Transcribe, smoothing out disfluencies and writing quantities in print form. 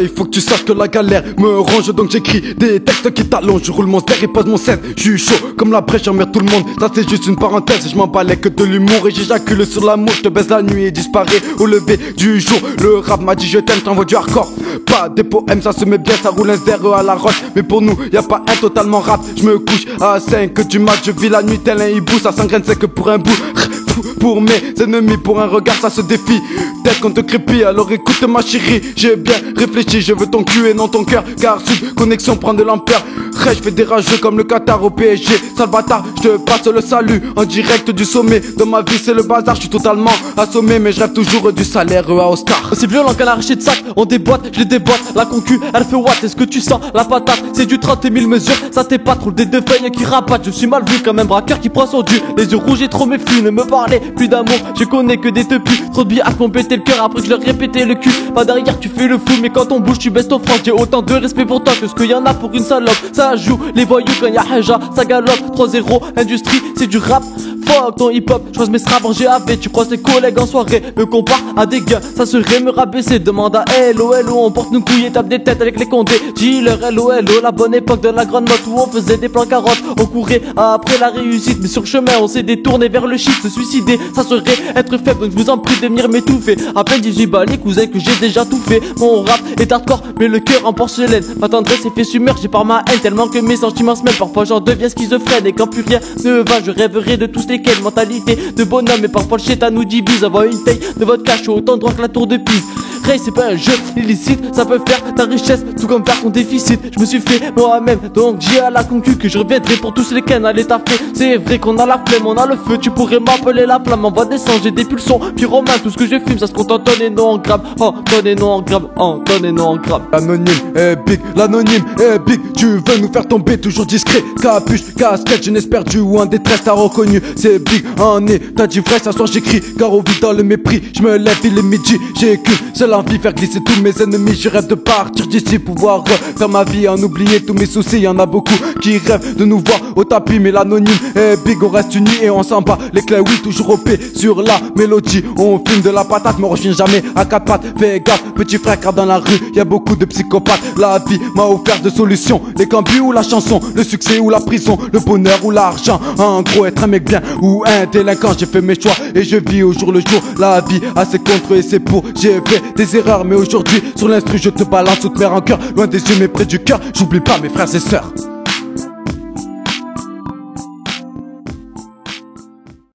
Il faut que tu saches que la galère me ronge, donc j'écris des textes qui t'allongent. Je roule mon ster et pose mon scène. Je suis chaud comme la brèche, j'emmerde tout le monde. Ça c'est juste une parenthèse, je m'en balais que de l'humour. Et j'éjacule sur l'amour, je te baise la nuit et disparais au lever du jour. Le rap m'a dit je t'aime, t'envoie du hardcore. Pas des poèmes, ça se met bien, ça roule un ster à la roche. Mais pour nous, y a pas un totalement rap. Je me couche à 5 du mat, je vis la nuit tel un hibou. Ça s'engraine, c'est que pour un bout. Pour mes ennemis, pour un regard, ça se défie. Tête qu'on te crépit, alors écoute ma chérie. J'ai bien réfléchi, je veux ton cul et non ton cœur. Car sous connexion prend de l'ampleur. Je fais des rageux comme le Qatar au PSG. Sale bâtard, je te passe le salut en direct du sommet. Dans ma vie c'est le bazar, je suis totalement assommé. Mais je rêve toujours du salaire à Oscar. C'est violent qu'un arraché de sac, on déboîte, je les déboîte. La concu, elle fait what, est-ce que tu sens la patate? C'est du 30 000 mesures, ça t'est pas trop des deux feuilles qui rabattent. Je suis mal vu comme un braqueur qui prend son dû. Les yeux rouges et trop méfieux, ne me parlez plus d'amour. Je connais que des teupus, trop de billes à m'ont pété le cœur après que je leur répétais le cul. Pas derrière tu fais le fou, mais quand on bouge tu baisses ton franc. J'ai autant de respect pour toi que ce qu'il y en a pour une salope. Ça joue les voyous quand y'a Haja, ça galope. 3-0, industrie, c'est du rap. Fuck ton hip hop, je mes straps en GAV. Tu croises tes collègues en soirée, me compare à des gars, ça serait me rabaisser. Demande à LO, on porte nos couilles et tape des têtes avec les condés. Dealer, LO, la bonne époque de la grande motte où on faisait des plans carottes. On courait après la réussite, mais sur le chemin on s'est détourné vers le shit. Se suicider, ça serait être faible, donc je vous en prie de venir m'étouffer. À peine 18 balles, les cousins que j'ai déjà tout fait. Mon rap est hardcore, mais le cœur en porcelaine. Ma tendresse est fait submerger par ma haine, tellement que mes sentiments se mêlent. Parfois j'en deviens schizophrène, et quand plus rien ne va, je rêverai de tous lesquels. Mentalité de bonhomme, et parfois le chétan nous divise. Avoir une taille de votre cachot, autant droit que la tour de Pise. Ray, c'est pas un jeu illicite, ça peut faire ta richesse, tout comme faire ton déficit. Je me suis fait moi-même, donc j'ai à la concu que je reviendrai pour tous les cannes à l'état fait. C'est vrai qu'on a la flemme, on a le feu, tu pourrais m'appeler la flamme. On va descendre, j'ai des pulsions, pyromane, tout ce que je fume, ça se compte en tonnes et non en grammes. En tonnes et non en grammes, en tonnes et non en grammes. L'anonyme est big, tu veux nous faire tomber, toujours discret. Capuche, casquette, jeunesse perdue ou en détresse, t'as reconnu. C'est big, en état d'ivresse, ce soir j'écris, car au vide dans le mépris. Je me lève, il est midi, j'ai qu'une seule envie, faire glisser tous mes ennemis. Je rêve de partir d'ici, pouvoir faire ma vie, en oublier tous mes soucis. Y'en a beaucoup qui rêvent de nous voir au tapis, mais l'anonyme est big, on reste unis et on s'en bat les clés, oui, toujours OP sur la mélodie. On filme de la patate, mais on revient jamais à quatre pattes. Fais gaffe, petit frère, car dans la rue, y a beaucoup de psychopathes. La vie m'a offert de solutions, les cambus ou la chanson, le succès ou la prison, le bonheur ou l'argent. En gros, être un mec bien ou un délinquant, j'ai fait mes choix et je vis au jour le jour. La vie a ses contre et c'est pour, j'ai fait des erreurs, mais aujourd'hui sur l'instru je te balance toutes mes rancœurs, loin des yeux mais près du cœur. J'oublie pas mes frères et sœurs.